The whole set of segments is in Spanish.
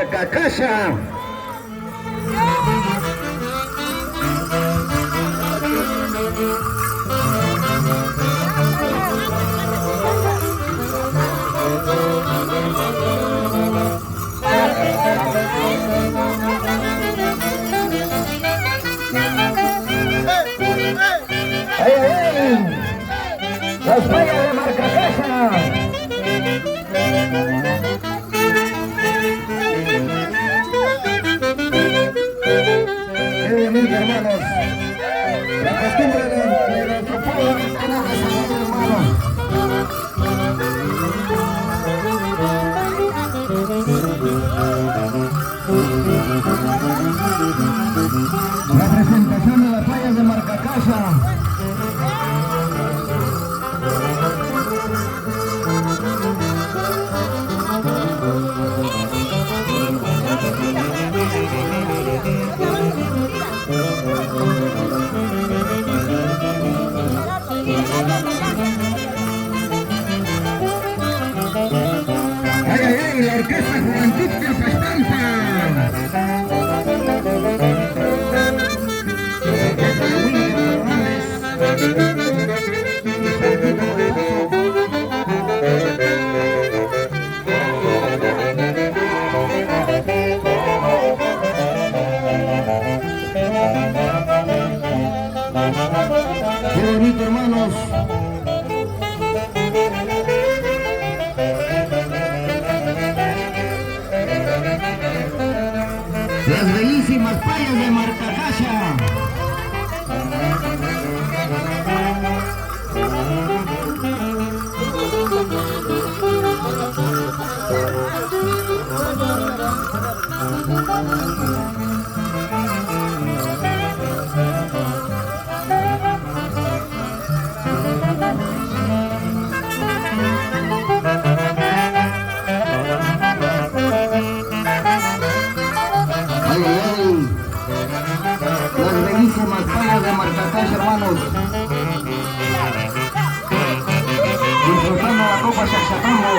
Marcacaya. ¡Ay, ay, ay! ¡Las fallas de Marcacaya! ¡Qué bonito, hermanos! La costumbre de nuestro pueblo es tener que salir, hermanos. La presentación de las fallas de Marcacaya. ¡Ay, ay, ay! La Orquesta Juventud Calpastampa. Qué bonito, hermanos. Las bellísimas playas de Marcacaya. Ay, ay, ay. Las bellísimas playas de Marcacaya, hermanos. Disfrutando la copa Chachatambo.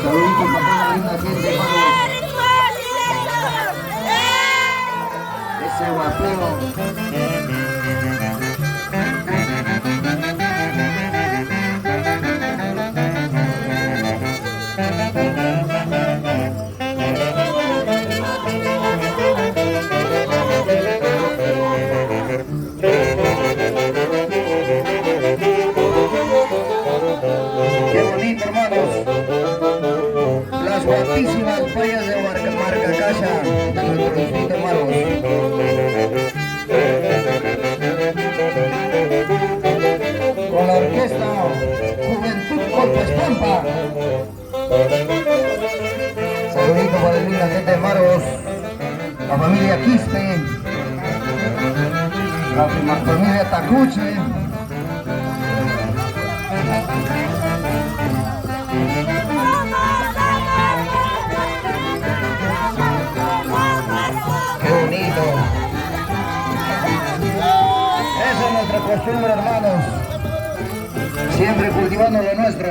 Saluditos para toda la linda gente, hermanos. Ese guapero. Qué bonito, hermanos. Las guapísimas playas de Marcacaya de nuestro distrito, hermanos. Con la orquesta Juventud Calpastampa. Saludito para la linda gente de Maros, la familia Quispe, la familia Tacuche. Qué bonito. Esa es nuestra costumbre, hermanos. Siempre cultivando lo nuestro.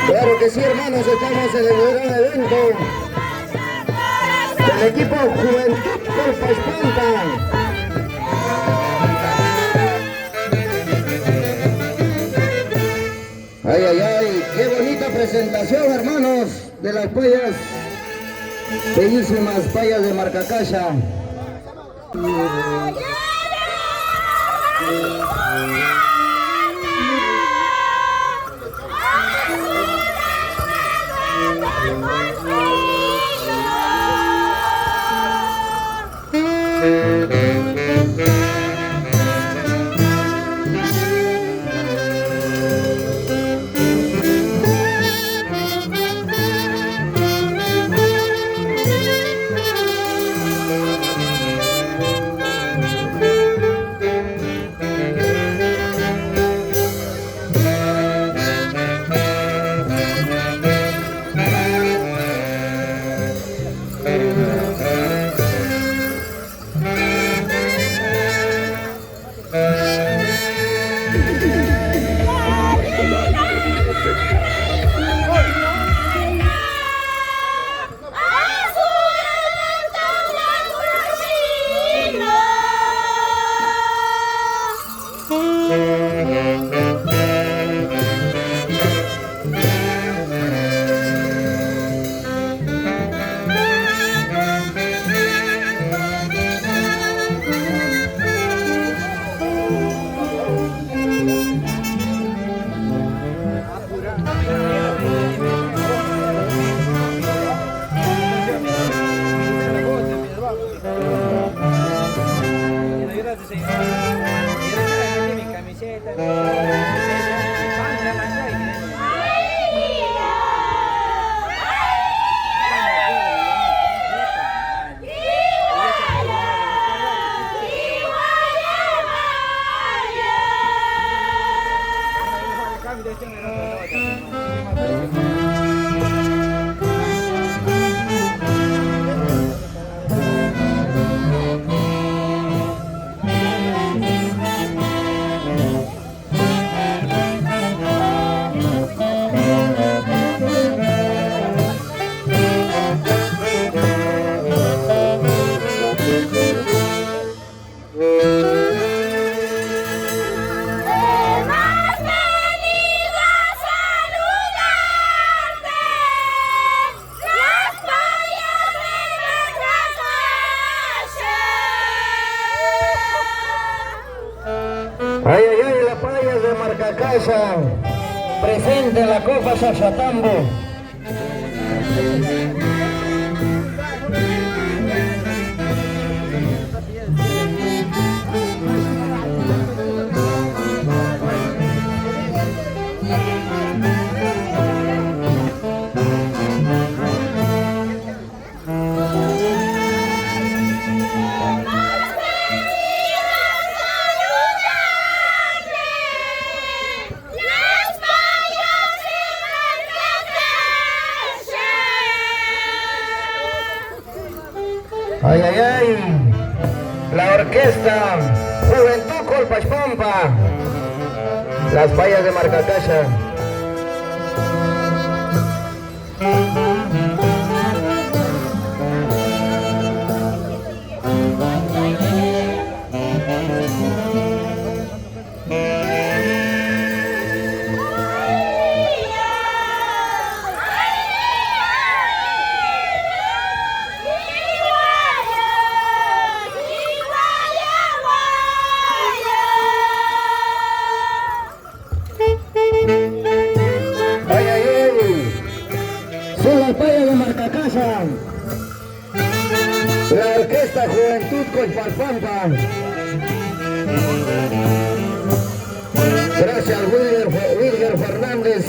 Claro que sí, hermanos, estamos en el gran evento del equipo Juventud Calpastampa. Ay, ay, ay, qué bonita presentación, hermanos, de las playas, bellísimas playas de Marcacaya. presente la Copa Sachatambo. Ay, ay, ay, la orquesta Juventud Colpachpampa, las vallas de Marcacacha. La orquesta Juventud Colpachpampa. Gracias Wilger Fernández.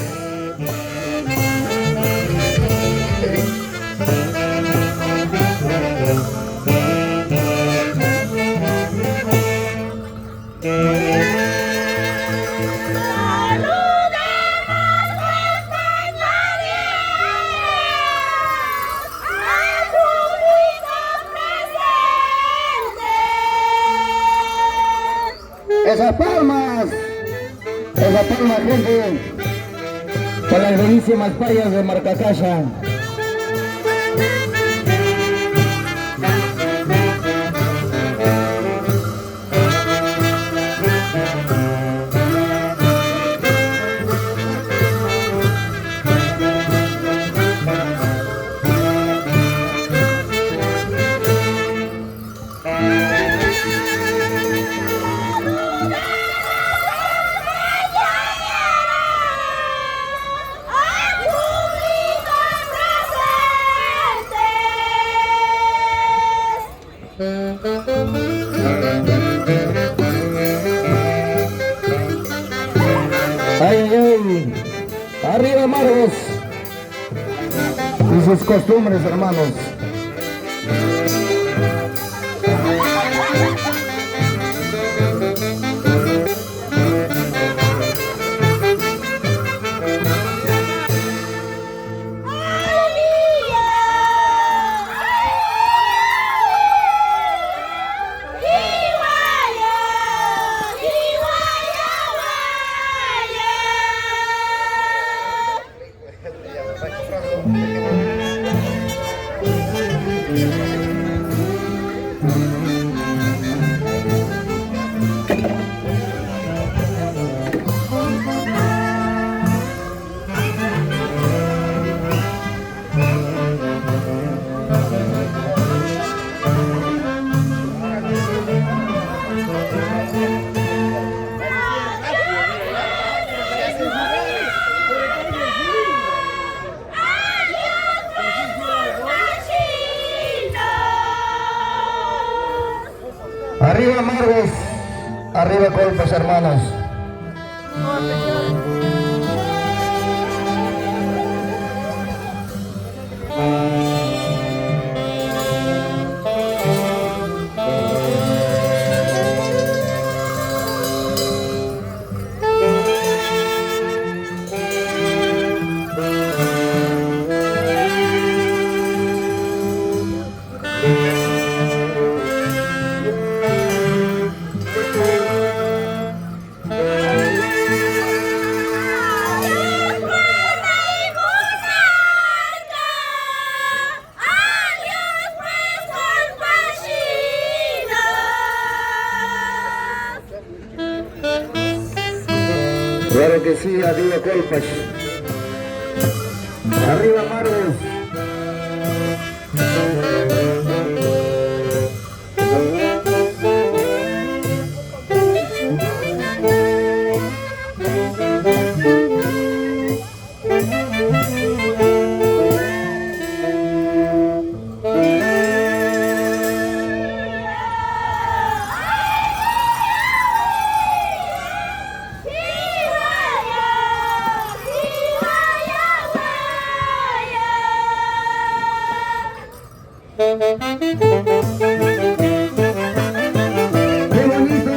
Esas palmas, gente, para las bellísimas playas de Marcacacha. Ay, ay, ay. Arriba Margos y sus costumbres, hermanos. Arriba Margos, arriba Colpas, hermanos. Claro que sí, arriba Colpas. Arriba Margos. ¡Qué bonito!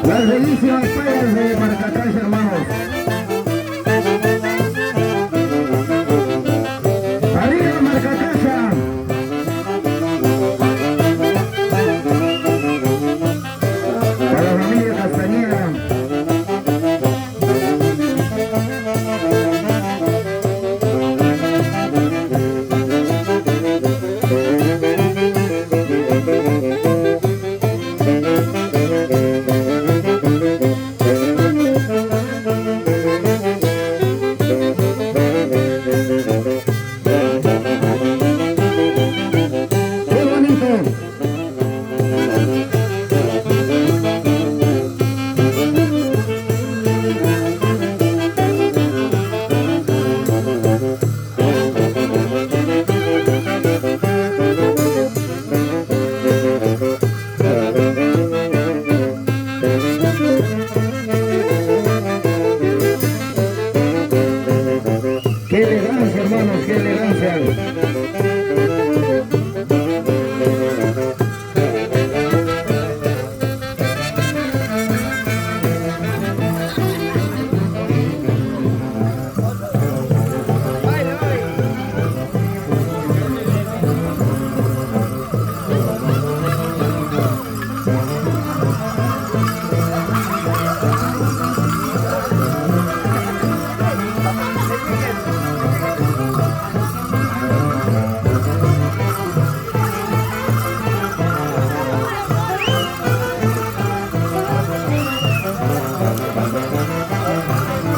Las bellísimas payas de Maracacás, hermanos. ¡Arriba, Maracacasa! Para la familia Castañeda. ¡Qué bonito! ¡Qué elegancia, hermanos! ¡Qué elegancia!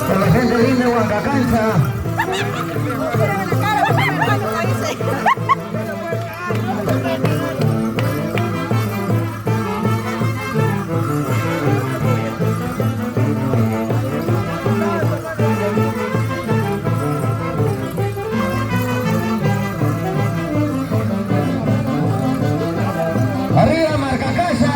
Con la gente linda de Huancacancha. ¡Arriba, Maracacasa!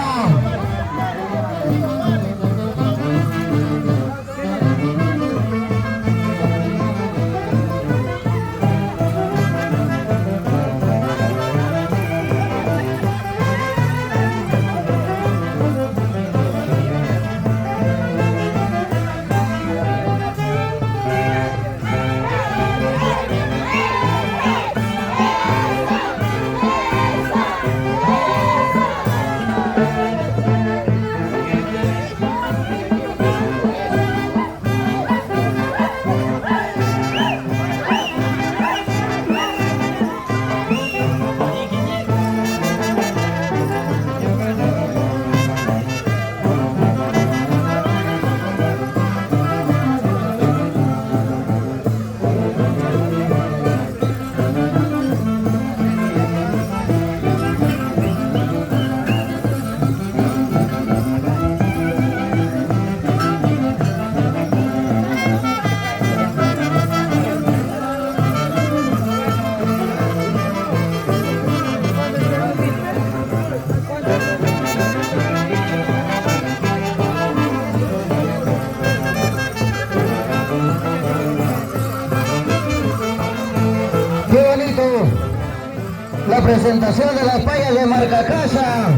¡Qué bonito! La presentación de las payas de Maracacasa.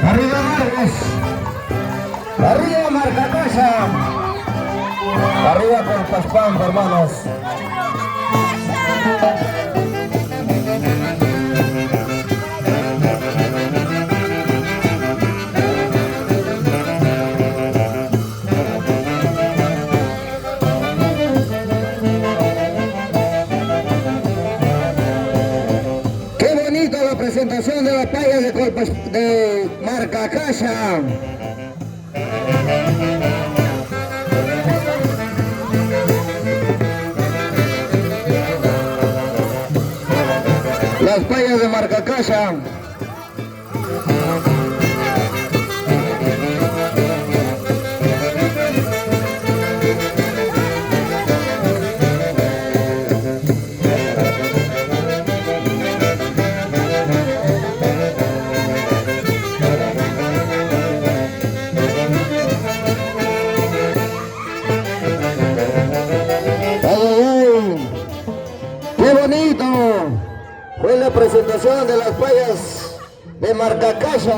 Arriba Marcos, arriba marca casa, arriba con Paspam, hermanos. Qué bonita la presentación de la paya de marca casa. Las payas de marca casa. ¡Qué bonito! Fue la presentación de las payas de marca casa.